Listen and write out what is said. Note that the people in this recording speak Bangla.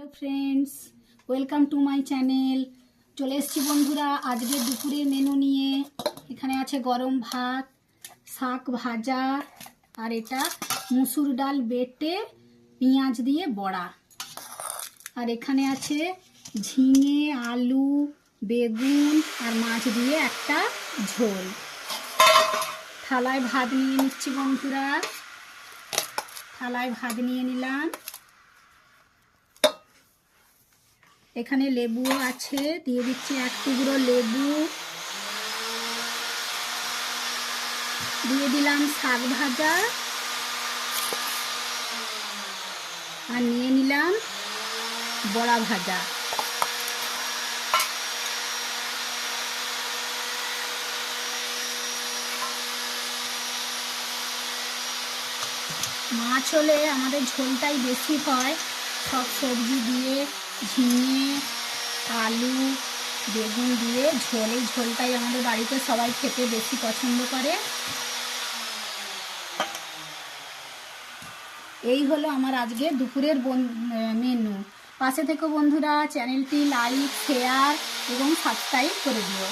Hello friends welcome to my channel चले एसेছি বন্ধুরা আজকে দুপুরের মেনু নিয়ে। এখানে আছে গরম ভাত, শাক ভাজা আর এটা মুসুর ডাল বেটে পেঁয়াজ দিয়ে বড়া, আর এখানে আছে ঝিঙে আলু বেগুন আর মাছ দিয়ে একটা ঝোল। থালায় ভাত নিয়ে নিচ্ছি বন্ধুরা, থালায় ভাত নিয়ে নিলাম। এখানে লেবু আছে, দিয়ে দিচ্ছি এক টুকরো লেবু, দিয়ে দিলাম শাক ভাজা আর নিয়ে নিলাম বড়া ভাজা। মাছ হলে আমাদের ঝোলটাই বেশি হয়, সব সবজি দিয়ে ঝিঙে আলু বেগুন দিয়ে ঝোল, এই ঝোলটাই আমাদের বাড়িতে সবাই খেতে বেশি পছন্দ করে। এই হলো আমার আজকে দুপুরের মেনু। পাশে থেকে বন্ধুরা চ্যানেলটি লাইক শেয়ার এবং সাবস্ক্রাইব করে দিও।